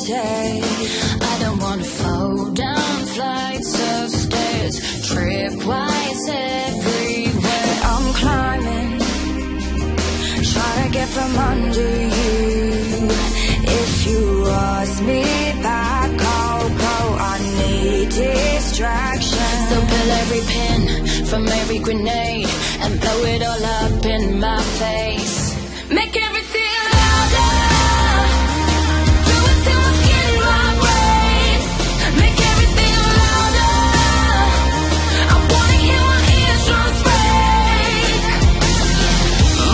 take. I don't wanna fall down flights of stairs, tripwires everywhere. I'm climbing, trying to get from under you. If you ask me back, I'll go. I need distraction. So pull every pin from every grenade and blow it all up in my face. Make everything louder. Do it till my skin vibrates. Make everything louder. I wanna hear my eardrums break.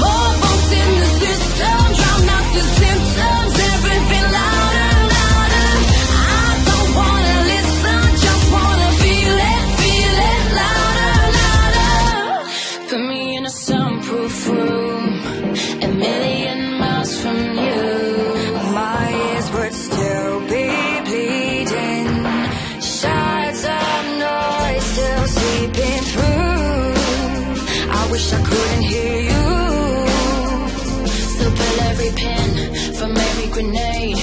More votes in the system, drown out the symptoms. Everything louder, louder. I don't wanna listen, just wanna feel it louder, louder. Put me in a soundproof room, a million miles from you. My ears would still be bleeding, shards of noise still seeping through. I wish I couldn't hear you. So pull every pin from every grenade